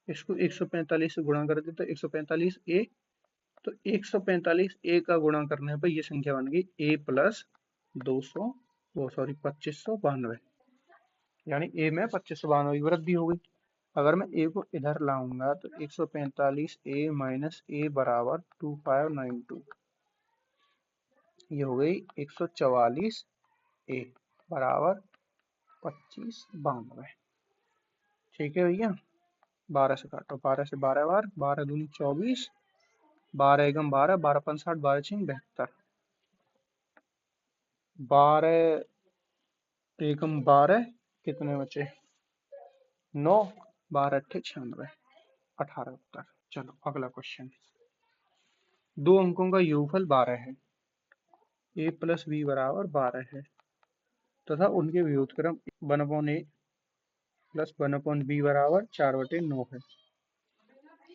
इसको 145 से गुणा कर दे तो 145 ए, तो 145 ए का गुणा करने पर ये संख्या बन गई ए प्लस 200, वो सॉरी 2592, यानी ए में 2592 की वृद्धि हो गई। अगर मैं ए को इधर लाऊंगा तो 145 ए माइनस ए बराबर 2592, ये हो गई 144 ए बराबर 2592। ठीक है भैया, 12 से काटो, 12 से 12 बार, 12 दूनी 24, 12 एकम 12, 12 पंच 60, 12 छिंग 72, 12 एकम 12 कितने बचे 9, 12 अट्ठे 96, 18 उत्तर। चलो अगला क्वेश्चन। दो अंकों का योगफल 12 है, a प्लस बी बराबर 12 है तथा उनके व्युत्क्रम 1/a प्लस 1/b बराबर 4/9 है।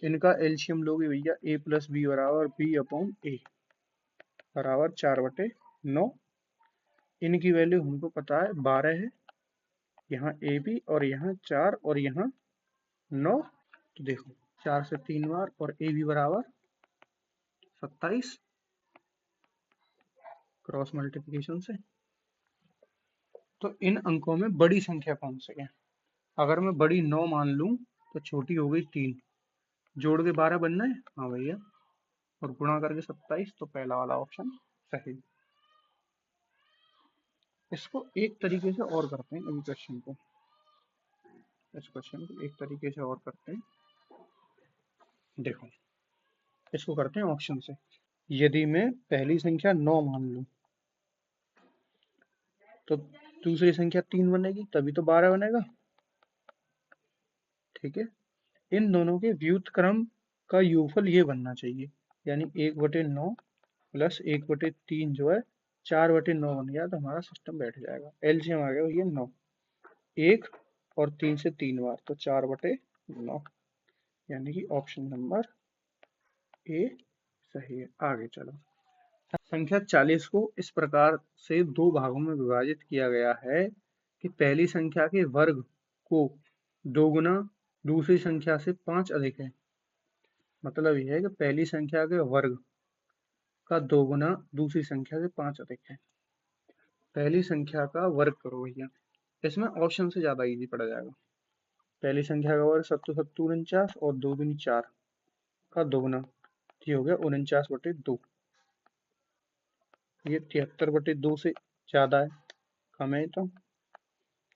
इनका एलसीएम लोगे भैया, a प्लस बी बराबर b/a बराबर 4/9। इनकी वैल्यू हमको पता है 12 है, यहाँ ए बी और यहाँ 4 और यहाँ 9। तो देखो 4 से 3 बार और ए बी बराबर 27 क्रॉस मल्टीप्लिकेशन से। तो इन अंकों में बड़ी संख्या कौन सी है? अगर मैं बड़ी 9 मान लूं तो छोटी हो गई 3, जोड़ के 12 बनना है, हाँ भैया, और गुणा करके 27, तो पहला वाला ऑप्शन सही। इसको एक तरीके से और करते हैं, इस क्वेश्चन को एक तरीके से और करते हैं। देखो इसको करते हैं ऑप्शन से। यदि मैं पहली संख्या 9 मान लूं तो दूसरी संख्या 3 बनेगी, तभी तो 12 बनेगा। ठीक है, इन दोनों के व्युत्क्रम का योगफल ये बनना चाहिए, यानी 1/9 प्लस 1/3 जो है 4/9 बन गया, तो हमारा सिस्टम बैठ जाएगा। एलसीएम आ गया ये 9, 1 और 3 से 3 बार, तो 4/9, यानी कि ऑप्शन नंबर ए सही है। आगे चलो, संख्या 40 को इस प्रकार से दो भागों में विभाजित किया गया है कि पहली संख्या के वर्ग को दोगुना दूसरी संख्या से 5 अधिक है। मतलब यह है कि पहली संख्या के वर्ग का दोगुना दूसरी संख्या से 5 अधिक है। पहली संख्या का वर्ग करो भैया, इसमें ऑप्शन से ज्यादा इजी पड़ जाएगा। पहली संख्या का वर्ग 7 49 और 2 दूनी 4 का दोगुना, ये हो गया 49/2। ये 73/2 से ज्यादा है, कम है, तो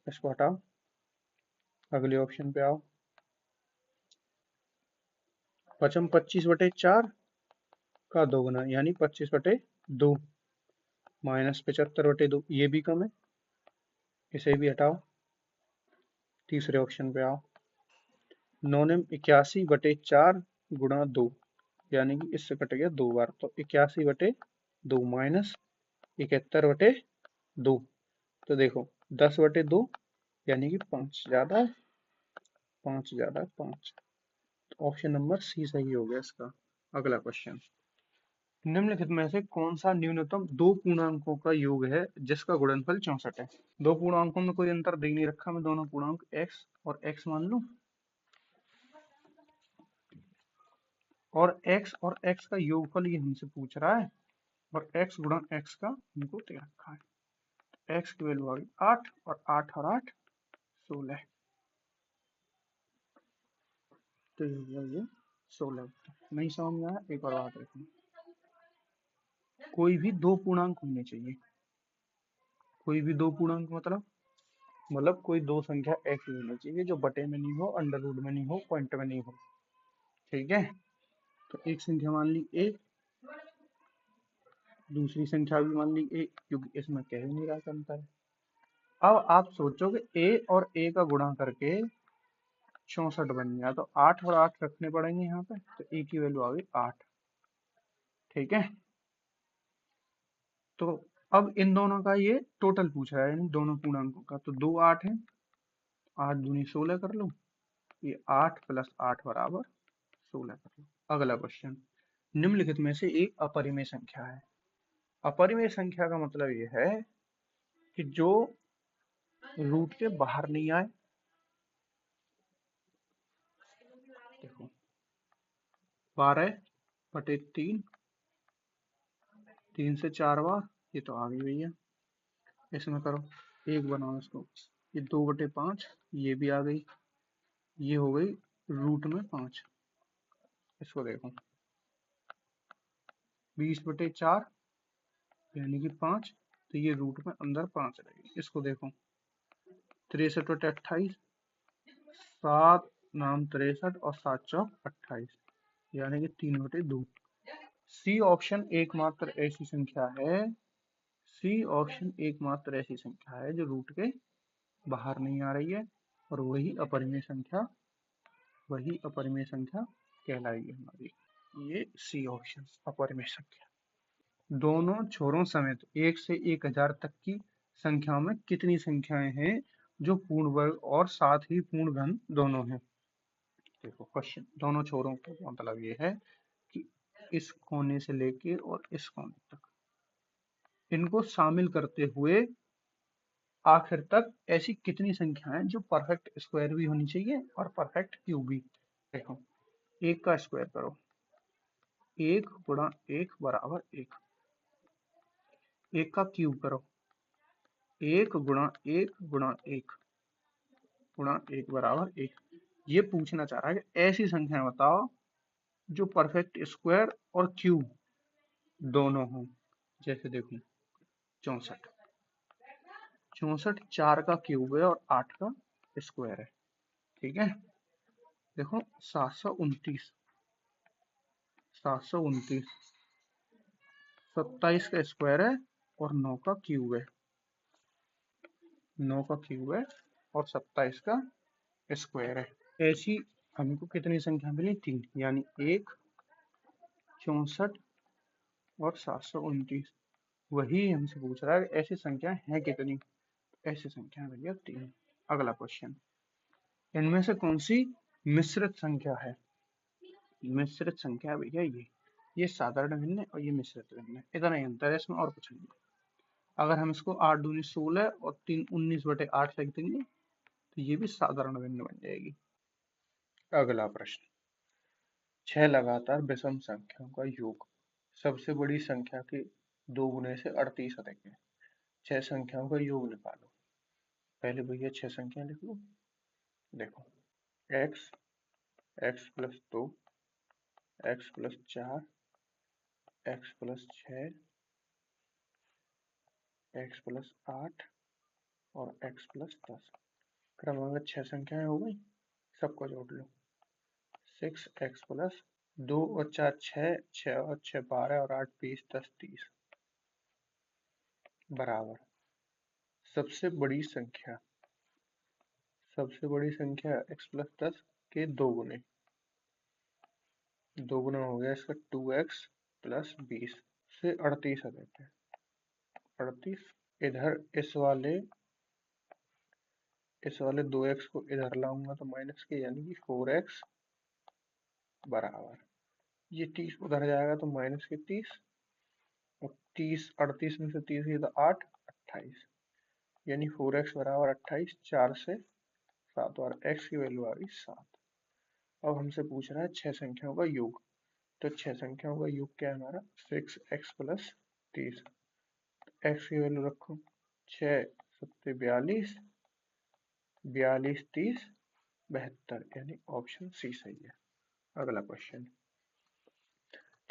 इसको हटाओ, अगले ऑप्शन पे आओ। 25/4 का दोगुना यानी 25/2 माइनस 75/2, ये भी कम है, इसे भी हटाओ। तीसरे ऑप्शन पे आओ। 81/4 गुणा 2, यानी कि इससे कट गया 2 बार, तो 81/2 माइनस 71/2, तो देखो 10/2 यानी कि 5 ज्यादा है, 5 ज्यादा है, 5। तो ऑप्शन नंबर सी सही हो गया इसका। अगला क्वेश्चन, निम्नलिखित में से कौन सा न्यूनतम दो पूर्णांकों का योग है जिसका गुणनफल 64 है? दो पूर्णांकों में कोई अंतर दे नहीं रखा, मैं दोनों पूर्णांक x और x मान लूं, और x का योगफल ये हमसे पूछ रहा है, और x गुणा x का हमको दे रखा है। x की वैल्यू आ गई 8, और 8 और 8 16, तो ये 16। नहीं समझ में आया, एक और बात रखना, कोई भी दो पूर्णांक होने चाहिए। कोई भी दो पूर्णांक मतलब कोई दो संख्या ऐसी होनी चाहिए जो बटे में नहीं हो, अंडर रूट में नहीं हो, पॉइंट में नहीं हो। ठीक है, तो एक संख्या मान ली a, दूसरी संख्या भी मान ली a, क्योंकि इसमें कह ही नहीं रहा अंतर है। अब आप सोचोगे a और a का गुणा करके 64 बन गया, तो 8 और 8 रखने पड़ेंगे यहाँ पे, तो a की वैल्यू आ गई 8। ठीक है, तो अब इन दोनों का ये टोटल पूछ रहा है, इन दोनों पूर्णांकों का, तो 2 8 है, 8 दूनी 16 कर लो, ये 8 प्लस 8 बराबर 16 कर लो। अगला क्वेश्चन, निम्नलिखित में से एक अपरिमेय संख्या है। अपरिमेय संख्या का मतलब ये है कि जो रूट के बाहर नहीं आए। देखो 12/3, 3 से 4 बार, ये तो आ गई भैया, इसमें करो, एक बनाओ इसको, ये 2/5, ये भी आ गई, ये हो गई रूट में 5। इसको देखो 20/4 यानी कि 5, तो ये रूट में अंदर 5 रहेगी। इसको देखो 63/28, 7 नाम 63 और 7 चौक 28, यानी कि 3/2। सी ऑप्शन एकमात्र ऐसी संख्या है, सी ऑप्शन एकमात्र ऐसी संख्या है जो रूट के बाहर नहीं आ रही है, और वही अपरिमेय संख्या कहलाएगी हमारी। ये सी ऑप्शन अपरिमेय संख्या। दोनों छोरों समेत 1 से 1000 तक की संख्याओं में कितनी संख्याएं हैं जो पूर्ण वर्ग और साथ ही पूर्ण घन दोनों हैं। देखो क्वेश्चन, दोनों छोरों का मतलब ये है कि इस कोने से लेके और इस कोने तक, इनको शामिल करते हुए आखिर तक ऐसी कितनी संख्याएं जो परफेक्ट स्क्वायर भी होनी चाहिए और परफेक्ट क्यूब भी। देखो, एक का स्क्वायर करो, 1 गुणा 1 बराबर 1। एक का क्यूब करो, 1 गुणा 1 गुणा 1 गुणा 1 बराबर 1। ये पूछना चाह रहा है कि ऐसी संख्याएं बताओ जो परफेक्ट स्क्वायर और क्यूब दोनों हों। जैसे देखो 64, 4 का क्यूब है और 8 का स्क्वायर है। ठीक है, देखो 729, 27 का स्क्वायर है और 9 का क्यूब है, 9 का क्यूब है और 27 का स्क्वायर है। ऐसी हमको कितनी संख्या मिली? 3, यानी 1, 64 और 729। वही हमसे पूछ रहा है ऐसी संख्या है कितनी। ऐसी संख्या भैया 3। अगला क्वेश्चन, इनमें से कौन सी मिश्रित संख्या है? मिश्रित संख्या भैया ये साधारण भिन्न है और ये मिश्रित भिन्न है, इतना ही अंतर है इसमें और कुछ नहीं। अगर हम इसको 8 दूनी 16 और 3 19/8 लिख देंगे तो ये भी साधारण भिन्न बन जाएगी। अगला प्रश्न, 6 लगातार विषम संख्याओं का योग सबसे बड़ी संख्या के 2 गुने से 38 अधिक है। 6 संख्याओं का योग निकालो। पहले भैया 6 संख्या लिख लो। देखो x, x plus 2, x plus 4, x plus 6, x plus 8 और x प्लस 10। क्रमागत 6 संख्याएं हो गई, सबको जोड़ लो। 6x प्लस 2 और 4 6, 6 और 6 12 और 8 20 10 30 बराबर सबसे बड़ी संख्या x प्लस 10 के 2 गुने। 2 गुना हो गया इसका 2x प्लस 20 से 38 आ जाते हैं। 38 इधर इस वाले 2x को इधर लाऊंगा तो माइनस के, यानी कि 4x बराबर ये 30 उधर जाएगा तो माइनस के 30 और 30 38 में से 30 ये तो 8 28, यानी 4x बराबर 28। 4 से 7 और x की वैल्यू आ गई 7। अब हमसे पूछ रहा है 6 संख्याओं का योग, तो 6 संख्याओं का योग क्या है हमारा? 6x plus 30। x की वैल्यू रखो, 6 7 42, 42 30 72, यानी ऑप्शन सी सही है। अगला क्वेश्चन,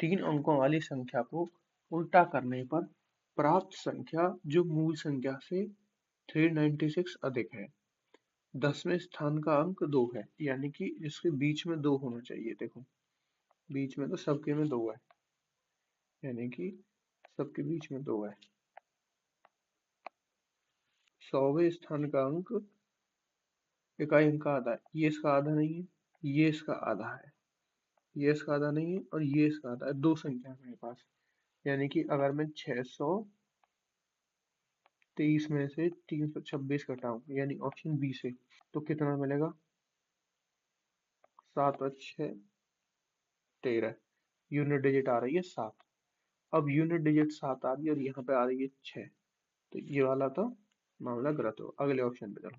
3 अंकों वाली संख्या को उल्टा करने पर प्राप्त संख्या जो मूल संख्या से 396 अधिक है। 10वें स्थान का अंक 2 है, यानी कि इसके बीच में 2 होना चाहिए। देखो बीच में तो सबके में 2 है, यानी कि सबके बीच में 2 है। 100वें स्थान का अंक इकाई अंक का आधा है, ये इसका आधा नहीं है, ये इसका आधा है, ये इसका आधा नहीं है और ये इसका आधा है। 2 संख्या है मेरे पास, यानी कि अगर मैं 623 में से 326 घटाऊं, यानी ऑप्शन बी से, तो कितना मिलेगा? 7 और 6 13, यूनिट डिजिट आ रही है 7। अब यूनिट डिजिट 7 आ रही है और यहाँ पे आ रही है 6, तो ये वाला तो मामला गलत हो। अगले ऑप्शन पे चलो,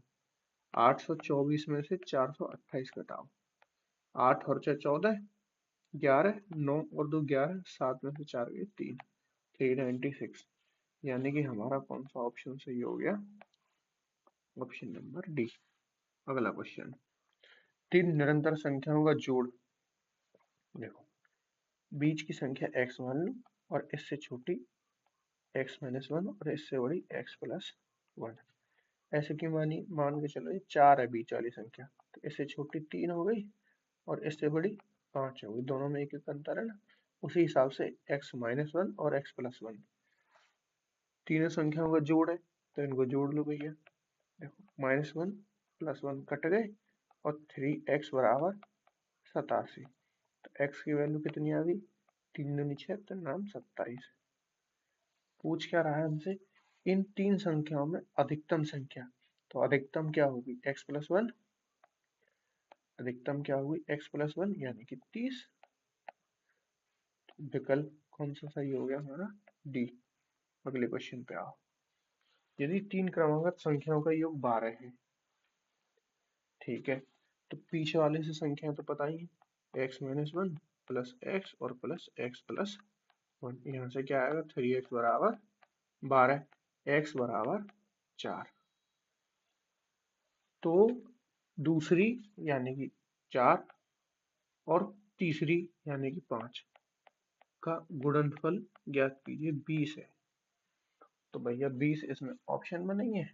824 में से 428 घटाओ। 8 और 6 14, 11 9 और 2 11, 7 में से 4 गए 3, 396, यानी कि हमारा कौन सा ऑप्शन सही हो गया? Option number D. अगला क्वेश्चन, 3 निरंतर संख्याओं का जोड़। देखो बीच की संख्या x मान लो और इससे छोटी x माइनस 1 और इससे बड़ी x प्लस 1। ऐसे की मान के चलो, ये 4 है बीच वाली संख्या, तो इससे छोटी 3 हो गई और इससे बड़ी 5 हो गई। दोनों में एक एक अंतर है ना, उसी हिसाब से x माइनस 1 और x प्लस 1 तीनों संख्याओं का जोड़ है, तो इनको जोड़ लो भैया। देखो -1 + 1 कट गए और 3x बराबर 87, तो x की वैल्यू कितनी आ गई, 3 दूनी 6, 3 नाम 27। पूछ क्या रहा है हमसे, इन तीन संख्याओं में अधिकतम संख्या, तो अधिकतम क्या होगी x प्लस वन, अधिकतम क्या होगी x प्लस वन यानी कि 30। विकल्प कौन सा सही हो गया हमारा, डी। अगले क्वेश्चन पे आओ। यदि तीन क्रमागत संख्याओं का योग 12 है, ठीक है, तो पीछे वाले से संख्या तो पता ही है, x minus one plus x और प्लस एक्स प्लस वन। यहाँ से क्या आएगा, 3x बराबर 12, x बराबर 4। तो दूसरी यानी कि 4 और तीसरी यानी कि 5 का गुणनफल ज्ञात कीजिए, 20 है। तो भैया 20 इसमें ऑप्शन में नहीं है,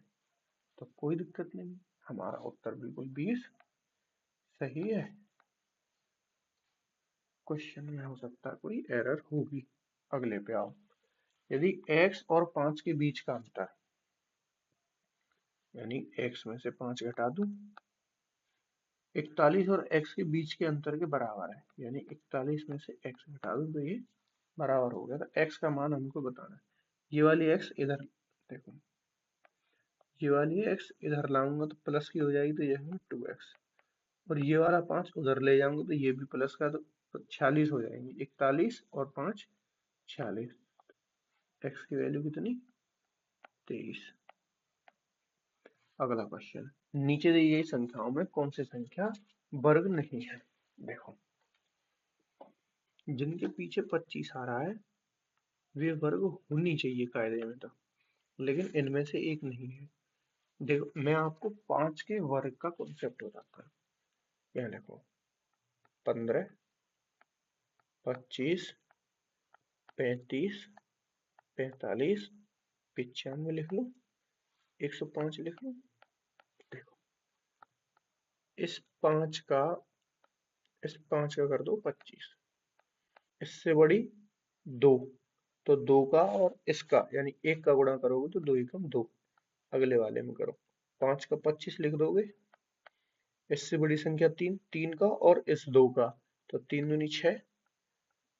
तो कोई दिक्कत नहीं, हमारा उत्तर बिल्कुल 20 सही है। क्वेश्चन में हो सकता है कोई एरर होगी। अगले पे आओ। यदि x और 5 के बीच का अंतर, यानी x में से 5 घटा दूं, 41 और x के बीच के अंतर के बराबर है, यानी 41 में से x घटा दूं तो ये बराबर हो गया। तो x का मान हमको बताना है। ये वाली x इधर देखो, ये वाली x इधर लाऊंगा तो प्लस की हो जाएगी, तो ये है 2x, और ये वाला 5 उधर ले जाऊंगा तो ये भी प्लस का, तो 46 हो जाएंगे। 41 और 5 46, x की वैल्यू कितनी, 23। अगला क्वेश्चन, नीचे दी गई संख्याओं में कौन सी संख्या वर्ग नहीं है। देखो, जिनके पीछे 25 आ रहा है वे वर्ग होनी चाहिए कायदे में तो, लेकिन इनमें से एक नहीं है। देखो, मैं आपको 5 के वर्ग का कॉन्सेप्ट बताता हूँ। यहाँ देखो, 15, 25, 35, 45, 95 लिख लो, 105 लिख लो। देखो, इस 5 का कर दो 25, इससे बड़ी 2, तो 2 का और इसका यानी 1 का गुणा करोगे तो 2 एकम 2। अगले वाले में करो, 5 का 25 लिख दोगे, इससे बड़ी संख्या 3, 3 का और इस 2 का, तो 3 दूनी 6।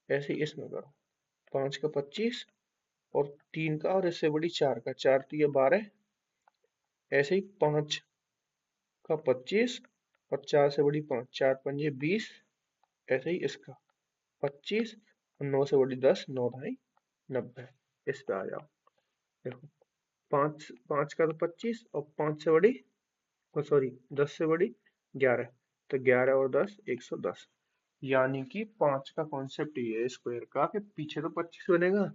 ऐसे ही इसमें करो, 5 का 25 और 3 का और इससे बड़ी 4 का, 4 तो ये 12। ऐसे ही 5 का 25 और 4 से बड़ी 5, 4 पंजे 20। ऐसे ही इसका 25 और 9 से बड़ी 10, 9 ढाई 90। इस पे आ जाओ। देखो, 5 का तो 25 और 5 से बड़ी, सॉरी 10 से बड़ी 11, तो 11 और 10 110। यानी कि 5 का कॉन्सेप्ट ये है स्क्वायर का, कि पीछे तो 25 बनेगा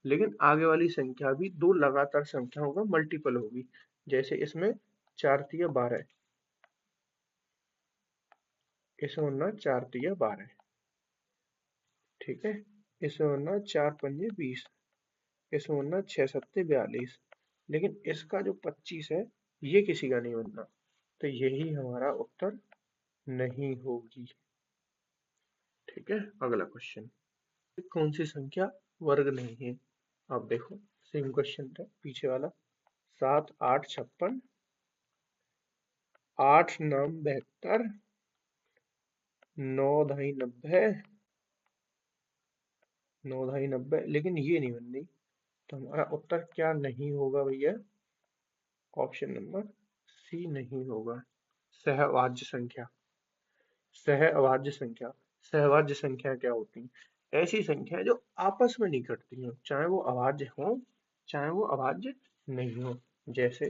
लेकिन आगे वाली संख्या भी दो लगातार संख्याओं का मल्टीपल होगी। जैसे इसमें 4 तिया 12, इसमें होना 4 तिया 12, ठीक है। इसमें होना 4 पंजे 20, इसमें होना 6 सत्ते 42। लेकिन इसका जो 25 है ये किसी का नहीं बनना, तो यही हमारा उत्तर नहीं होगी, ठीक है। अगला क्वेश्चन, कौन सी संख्या वर्ग नहीं है। अब देखो, सेम क्वेश्चन था पीछे वाला, 7 8 56, 8 नाम 72, 9 ढाई 90, 9 ढाई 90, लेकिन ये नहीं बन रही। तो हमारा उत्तर क्या नहीं होगा भैया, ऑप्शन नंबर सी नहीं होगा। सहवाज्य संख्या, सहअभाज्य संख्या, सहवाज्य संख्या क्या होती है, ऐसी संख्या जो आपस में नहीं घटती हो, चाहे वो अभाज्य हो चाहे वो अभाज्य नहीं हो। जैसे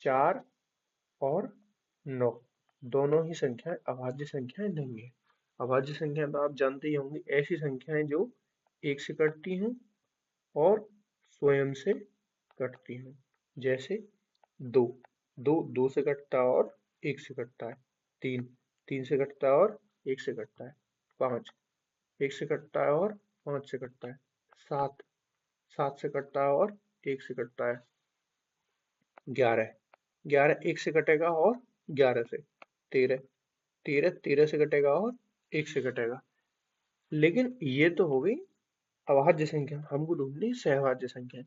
4 और 9 दोनों ही संख्याएं अभाज्य संख्याएं नहीं है। अभाज्य संख्या तो आप जानते ही होंगे, ऐसी संख्याएं जो एक से कटती हूँ और स्वयं से कटती हूँ। जैसे 2, 2 से कटता है और 1 से कटता है। 3, 3 से कटता है और 1 से कटता है। 5, 1 से कटता है और 5 से कटता है। 7, 7 से कटता है और 1 से कटता है। 11, 11 1 से कटेगा और 11 से। 13, 13 से कटेगा और 1 से कटेगा। लेकिन ये तो हो गई अभाज्य संख्या, हमको ढूंढनी सहभाज्य संख्या।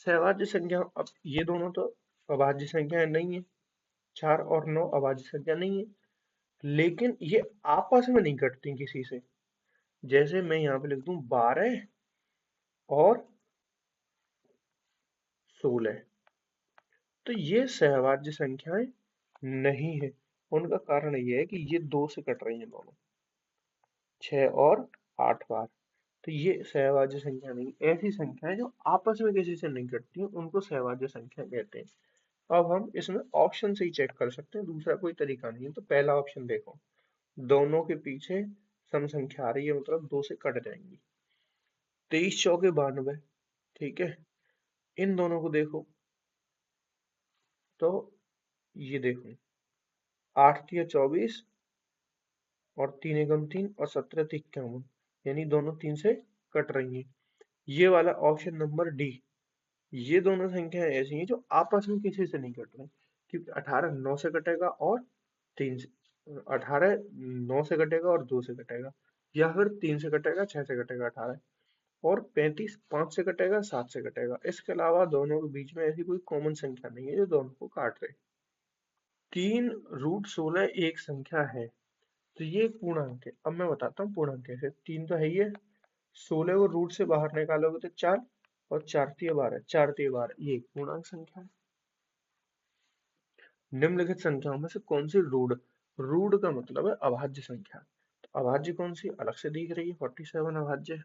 सहभाज्य संख्या, अब ये दोनों तो अभाज्य संख्याएं नहीं है, 4 और 9 अभाज्य संख्या नहीं है, लेकिन ये आपस में नहीं कटती किसी से। जैसे मैं यहाँ पे लिख दूं 12 और 16, तो ये सहवाज्य संख्याएं नहीं है। उनका कारण ये है कि ये 2 से कट रही हैं दोनों, 6 और 8 बार। तो ये सहवाज्य संख्या नहीं, ऐसी संख्याएं जो आपस में किसी से नहीं कटती हैं, उनको सहवाज्य संख्या कहते हैं। अब हम इसमें ऑप्शन से ही चेक कर सकते हैं, दूसरा कोई तरीका नहीं है। तो पहला ऑप्शन देखो, दोनों के पीछे सम संख्या आ रही है, मतलब 2 से कट जाएंगी। 23 चौके 92, ठीक है। इन दोनों को देखो, तो ये देखो, 8 तिया 24 और 3 एकम 3 और 17 तिक 51, यानी दोनों 3 से कट रही हैं। ये वाला ऑप्शन नंबर डी, ये दोनों संख्याएं ऐसी हैं जो आपस में किसी से नहीं कट रही, क्योंकि 18 9 से कटेगा और 3 से, 18 9 से कटेगा और 2 से कटेगा, या फिर 3 से कटेगा 6 से कटेगा 18, और 35 5 से कटेगा 7 से कटेगा। इसके अलावा दोनों के बीच में ऐसी कोई कॉमन संख्या नहीं है जो दोनों को काट रहे। 3√16 एक संख्या है, तो ये एक पूर्णांक है। अब मैं बताता हूँ पूर्णांक कैसे। 3 तो है ही है, 16 को रूट से बाहर निकालोगे तो 4, और 4 तिया 12, 4 तिया 12, ये एक पूर्णांक संख्या है। निम्नलिखित संख्याओं में से कौन सी रूढ़, रूढ़ का मतलब है अभाज्य संख्या, तो अभाज्य कौन सी अलग से दिख रही है, 47 अभाज्य है।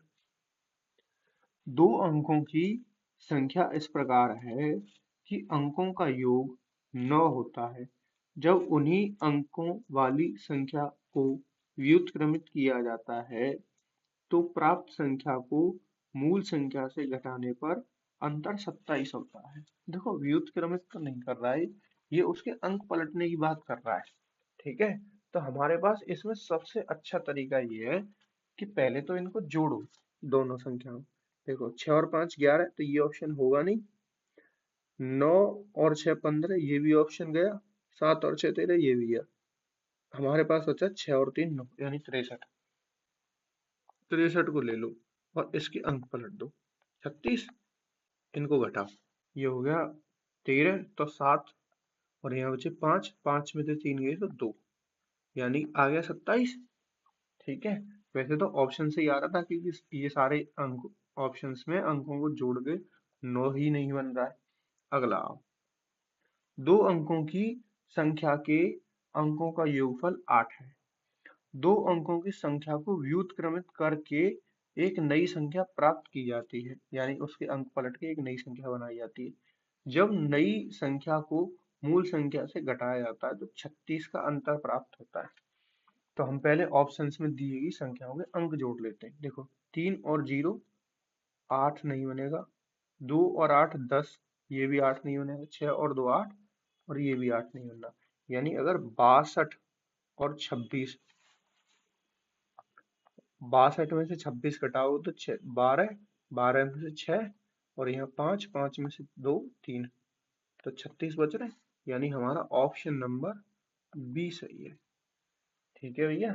दो अंकों की संख्या इस प्रकार है कि अंकों का योग 9 होता है। जब उन्हीं अंकों वाली संख्या को व्युत्क्रमित किया जाता है तो प्राप्त संख्या को मूल संख्या से घटाने पर अंतर 27 होता है। देखो, व्युत्क्रमित तो नहीं कर रहा है, ये उसके अंक पलटने की बात कर रहा है, ठीक है। तो हमारे पास इसमें सबसे अच्छा तरीका ये है कि पहले तो इनको जोड़ो, दोनों संख्याओं। देखो, 6 और 5 11, तो ये ऑप्शन होगा नहीं। 9 और 6 15, ये भी ऑप्शन गया। 7 और 6 13, ये भी गया। हमारे पास बचा 6 और 3 9, यानी 63। 63 को ले लो और इसके अंक पलट दो। 36, इनको घटाओ, ये हो गया 13, तो 7, और यहाँ बचे 5, 5 में से 3 गए तो 2, यानी आ गया 27, ठीक है। वैसे तो ऑप्शन से ही आ रहा था, क्योंकि ये सारे अंक ऑप्शंस में अंकों को जोड़ के 9 ही नहीं बन रहा है। अगला आओ, दो अंकों की संख्या के अंकों का योगफल 8 है। दो अंकों की संख्या को व्युत्क्रमित करके एक नई संख्या प्राप्त की जाती है, यानी उसके अंक पलट के एक नई संख्या बनाई जाती है। जब नई संख्या को मूल संख्या से घटाया जाता है तो 36 का अंतर प्राप्त होता है। तो हम पहले ऑप्शंस में दी गई संख्याओं के अंक जोड़ लेते हैं। देखो, 3 और 0 8 नहीं बनेगा, 2 और 8 10, ये भी 8 नहीं बनेगा, 6 और 2 8, और ये भी 8 नहीं बनना। यानी अगर 62 और 26, 62 में से 26 घटाओ तो 12, 12 में से 6, और यहाँ 5, 5 में से 2 3, तो 36 बच रहे हैं। यानी हमारा ऑप्शन नंबर बी सही है, ठीक है भैया।